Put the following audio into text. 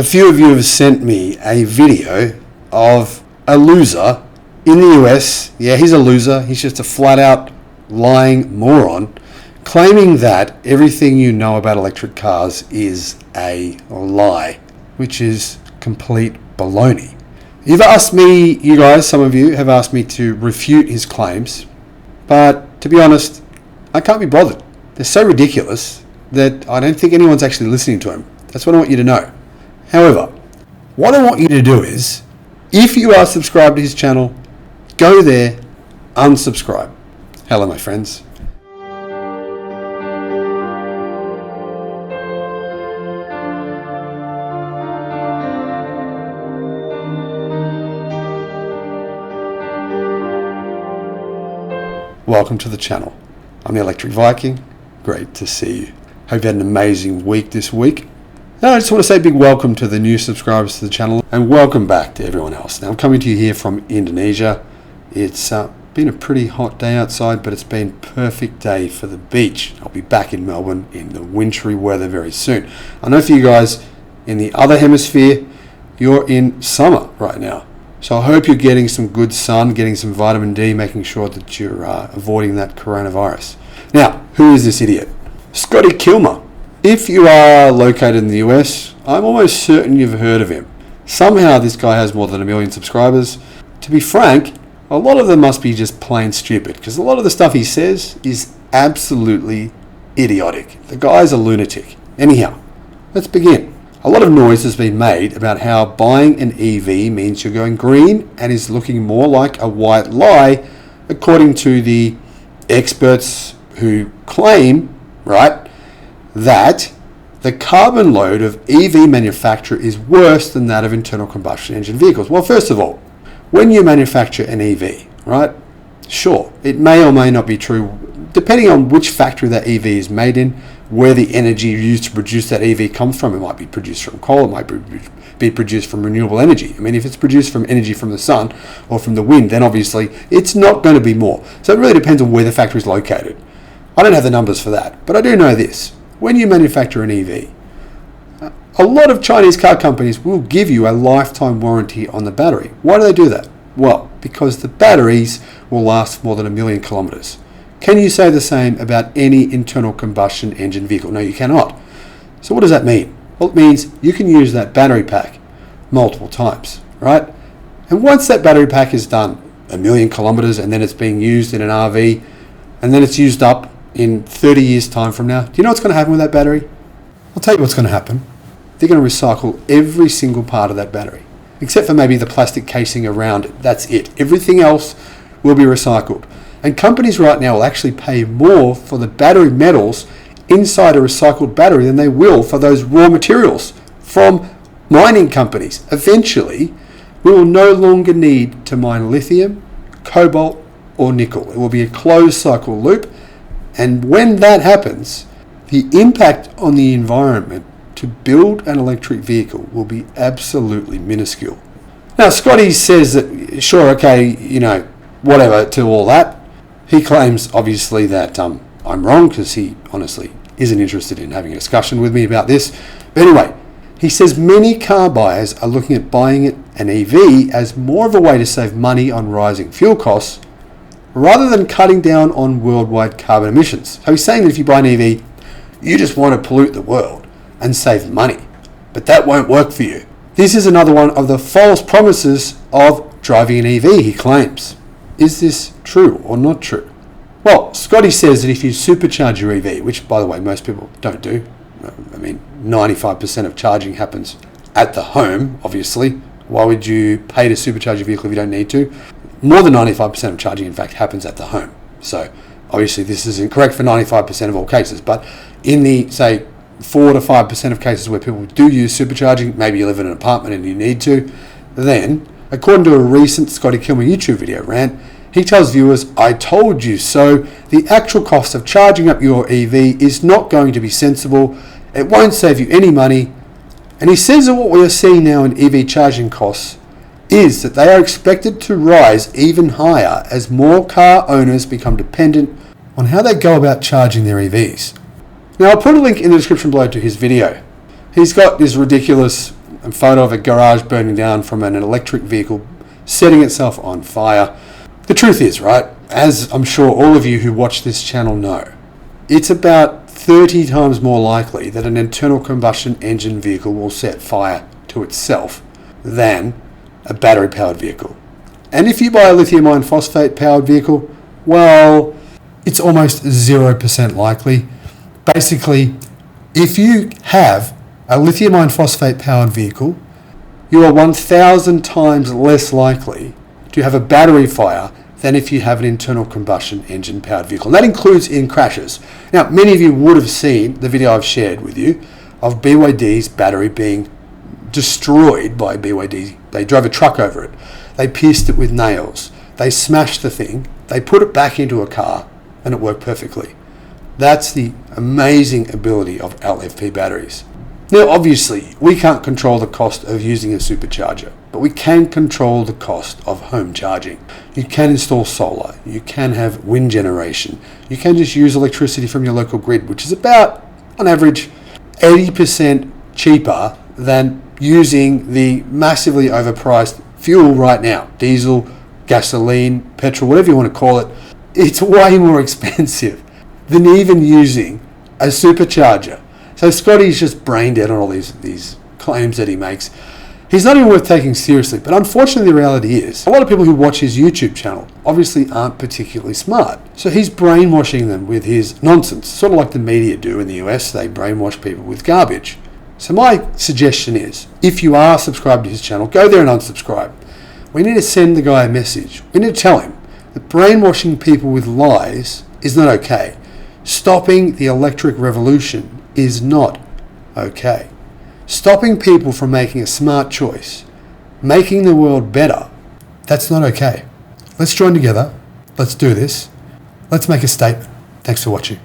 A few of you have sent me a video of a loser in the US. Yeah, he's a loser. He's just a flat out lying moron, claiming that everything you know about electric cars is a lie, which is complete baloney. You've asked me, you guys, some of you have asked me to refute his claims, but to be honest, I can't be bothered. They're so ridiculous that I don't think anyone's actually listening to him. That's what I want you to know. However, what I want you to do is, if you are subscribed to his channel, go there, unsubscribe. Hello, my friends. Welcome to the channel. I'm the Electric Viking. Great to see you. Hope you had an amazing week this week. Now, I just want to say a big welcome to the new subscribers to the channel and welcome back to everyone else. Now, I'm coming to you here from Indonesia. It's been a pretty hot day outside, but it's been a perfect day for the beach. I'll be back in Melbourne in the wintry weather very soon. I know for you guys in the other hemisphere, you're in summer right now. So I hope you're getting some good sun, getting some vitamin D, making sure that you're avoiding that coronavirus. Now, who is this idiot? Scotty Kilmer. If you are located in the US, I'm almost certain you've heard of him. Somehow this guy has more than 1 million subscribers. To be frank, a lot of them must be just plain stupid, because a lot of the stuff he says is absolutely idiotic. The guy's a lunatic. Anyhow, let's begin. A lot of noise has been made about how buying an EV means you're going green and is looking more like a white lie, according to the experts who claim, right, that the carbon load of EV manufacture is worse than that of internal combustion engine vehicles. Well, first of all, when you manufacture an EV, right, sure, it may or may not be true, depending on which factory that EV is made in, where the energy used to produce that EV comes from. It might be produced from coal, it might be produced from renewable energy. I mean, if it's produced from energy from the sun or from the wind, then obviously it's not going to be more. So it really depends on where the factory is located. I don't have the numbers for that, but I do know this. When you manufacture an EV, a lot of Chinese car companies will give you a lifetime warranty on the battery. Why do they do that? Well, because the batteries will last more than 1 million kilometers. Can you say the same about any internal combustion engine vehicle? No, you cannot. So what does that mean? Well, it means you can use that battery pack multiple times, right? And once that battery pack is done 1 million kilometers and then it's being used in an RV and then it's used up in 30 years time from now, do you know what's going to happen with that battery? I'll tell you what's going to happen. They're going to recycle every single part of that battery, except for maybe the plastic casing around it. That's it. Everything else will be recycled. And companies right now will actually pay more for the battery metals inside a recycled battery than they will for those raw materials from mining companies. Eventually, we will no longer need to mine lithium, cobalt, or nickel. It will be a closed cycle loop. And when that happens, the impact on the environment to build an electric vehicle will be absolutely minuscule. Now, Scotty says that, sure, okay, you know, whatever to all that. He claims, obviously, that I'm wrong, because he honestly isn't interested in having a discussion with me about this. But anyway, he says many car buyers are looking at buying an EV as more of a way to save money on rising fuel costs, rather than cutting down on worldwide carbon emissions. So he's saying that if you buy an EV, you just want to pollute the world and save money. But that won't work for you. This is another one of the false promises of driving an EV, he claims. Is this true or not true? Well, Scotty says that if you supercharge your EV, which by the way most people don't do, I mean 95% of charging happens at the home, obviously. Why would you pay to supercharge your vehicle if you don't need to? More than 95% of charging, in fact, happens at the home. So obviously this is incorrect for 95% of all cases, but in the, say, 4 to 5% of cases where people do use supercharging, maybe you live in an apartment and you need to, then, according to a recent Scotty Kilmer YouTube video rant, he tells viewers, "I told you so. The actual cost of charging up your EV is not going to be sensible. It won't save you any money." And he says that what we are seeing now in EV charging costs is that they are expected to rise even higher as more car owners become dependent on how they go about charging their EVs. Now, I'll put a link in the description below to his video. He's got this ridiculous a photo of a garage burning down from an electric vehicle setting itself on fire. The truth is, right, as I'm sure all of you who watch this channel know, it's about 30 times more likely that an internal combustion engine vehicle will set fire to itself than a battery-powered vehicle. And if you buy a lithium iron phosphate-powered vehicle, well, it's almost 0% likely. Basically, if you have a lithium iron phosphate-powered vehicle, you are 1,000 times less likely to have a battery fire than if you have an internal combustion engine powered vehicle. And that includes in crashes. Now, many of you would have seen the video I've shared with you of BYD's battery being destroyed by BYD. They drove a truck over it. They pierced it with nails. They smashed the thing. They put it back into a car and it worked perfectly. That's the amazing ability of LFP batteries. Now, obviously, we can't control the cost of using a supercharger, but we can control the cost of home charging. You can install solar, you can have wind generation, you can just use electricity from your local grid, which is about, on average, 80% cheaper than using the massively overpriced fuel right now. Diesel, gasoline, petrol, whatever you want to call it. It's way more expensive than even using a supercharger. So Scotty's just brain dead on all these claims that he makes. He's not even worth taking seriously, but unfortunately the reality is, a lot of people who watch his YouTube channel obviously aren't particularly smart. So he's brainwashing them with his nonsense, sort of like the media do in the US, they brainwash people with garbage. So my suggestion is, if you are subscribed to his channel, go there and unsubscribe. We need to send the guy a message. We need to tell him that brainwashing people with lies is not okay. Stopping the electric revolution is not okay. Stopping people from making a smart choice, making the world better, that's not okay. Let's join together. Let's do this. Let's make a statement. Thanks for watching.